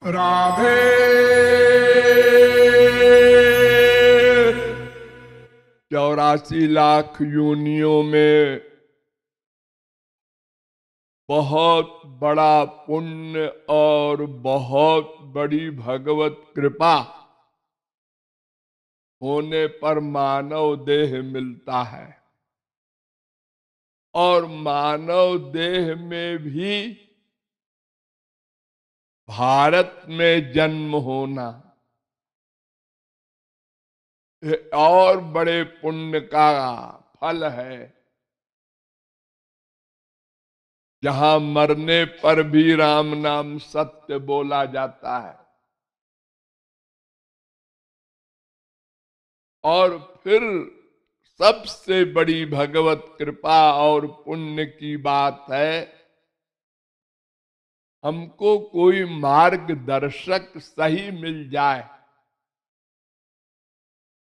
राधे 84 लाख योनियों में बहुत बड़ा पुण्य और बहुत बड़ी भगवत कृपा होने पर मानव देह मिलता है। और मानव देह में भी भारत में जन्म होना और बड़े पुण्य का फल है। जहां मरने पर भी राम नाम सत्य बोला जाता है। और फिर सबसे बड़ी भगवत कृपा और पुण्य की बात है, हमको कोई मार्गदर्शक सही मिल जाए।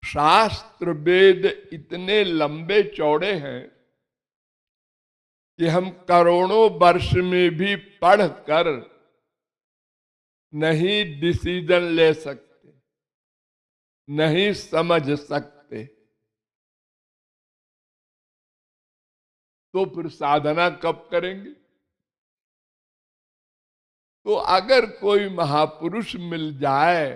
शास्त्र वेद इतने लंबे चौड़े हैं कि हम करोड़ों वर्ष में भी पढ़कर नहीं डिसीजन ले सकते, नहीं समझ सकते। तो फिर साधना कब करेंगे? तो अगर कोई महापुरुष मिल जाए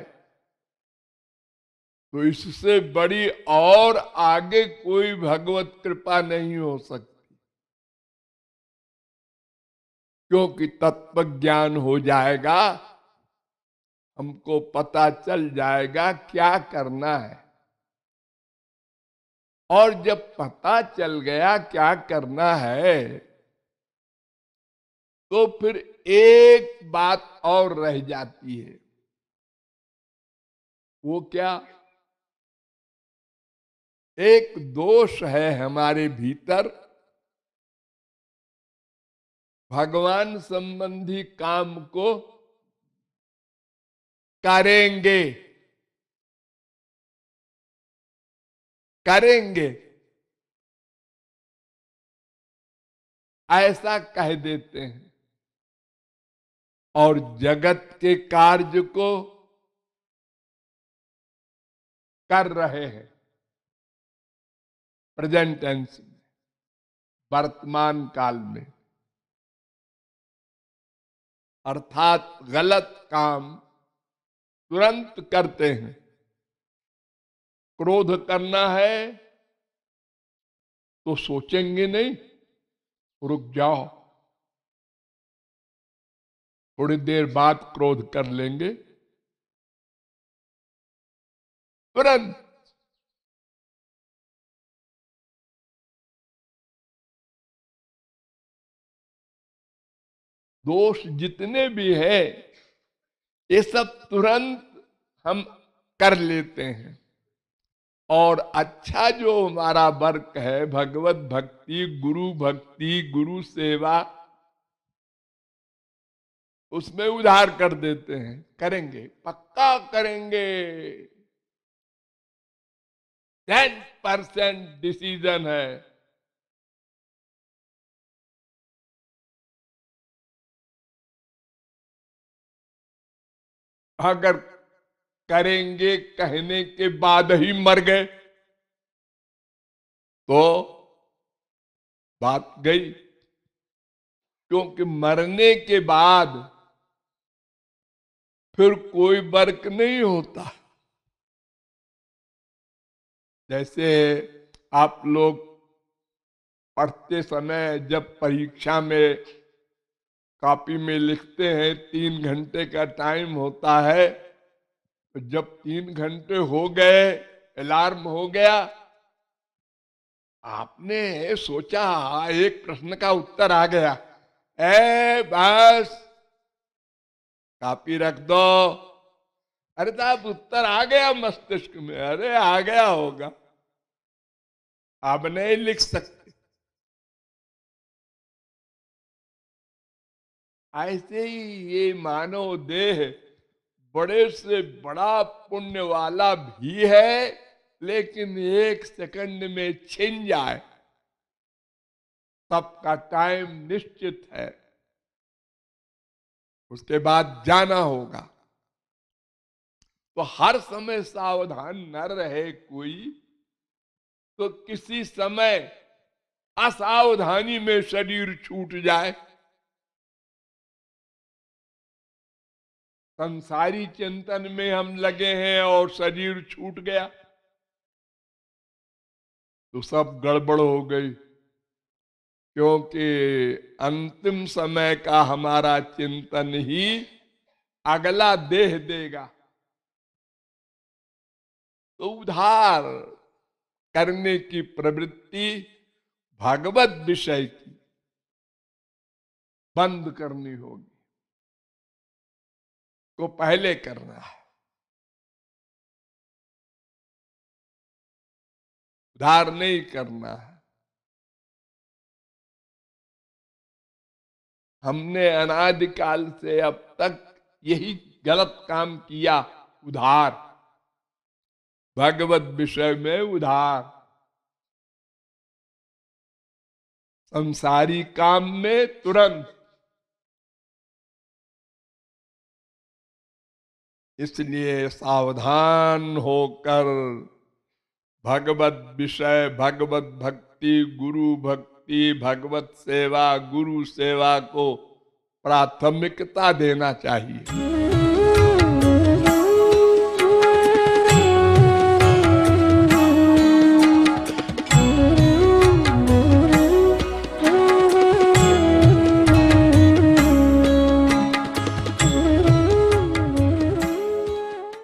तो इससे बड़ी और आगे कोई भगवत कृपा नहीं हो सकती। क्योंकि तत्व ज्ञान हो जाएगा, हमको पता चल जाएगा क्या करना है। और जब पता चल गया क्या करना है, तो फिर एक बात और रह जाती है। वो क्या? एक दोष है हमारे भीतर, भगवान संबंधी काम को करेंगे करेंगे ऐसा कह देते हैं और जगत के कार्य को कर रहे हैं। प्रेजेंट टेंस में, वर्तमान काल में। अर्थात गलत काम तुरंत करते हैं। क्रोध करना है तो सोचेंगे नहीं, रुक जाओ, थोड़ी देर बाद क्रोध कर लेंगे। तुरंत दोष जितने भी है ये सब तुरंत हम कर लेते हैं। और अच्छा जो हमारा वर्क है, भगवत भक्ति, गुरु सेवा, उसमें उधार कर देते हैं। करेंगे, पक्का करेंगे। 10% डिसीजन है। अगर करेंगे कहने के बाद ही मर गए तो बात गई। क्योंकि मरने के बाद फिर कोई वर्क नहीं होता। जैसे आप लोग पढ़ते समय जब परीक्षा में कॉपी में लिखते हैं 3 घंटे का टाइम होता है, तो जब 3 घंटे हो गए, अलार्म हो गया, आपने सोचा एक प्रश्न का उत्तर आ गया, बस कॉपी रख दो। अरे साहब उत्तर आ गया मस्तिष्क में, अरे आ गया होगा, आप नहीं लिख सकते। ऐसे ही ये मानव देह बड़े से बड़ा पुण्य वाला भी है, लेकिन 1 सेकंड में छिन जाए, सबका टाइम निश्चित है, उसके बाद जाना होगा। तो हर समय सावधान न रहे कोई, तो किसी समय असावधानी में शरीर छूट जाए। संसारी चिंतन में हम लगे हैं और शरीर छूट गया तो सब गड़बड़ हो गई, क्योंकि अंतिम समय का हमारा चिंतन ही अगला देह देगा। तो उद्धार करने की प्रवृत्ति भगवत विषय की बंद करनी होगी, को पहले करना है। उद्धार नहीं करना है। हमने अनादिकाल से अब तक यही गलत काम किया, उधार, भगवत विषय में उधार, संसारी काम में तुरंत। इसलिए सावधान होकर भगवत विषय, भगवत भक्ति, गुरु भक्ति, भगवत सेवा, गुरु सेवा को प्राथमिकता देना चाहिए।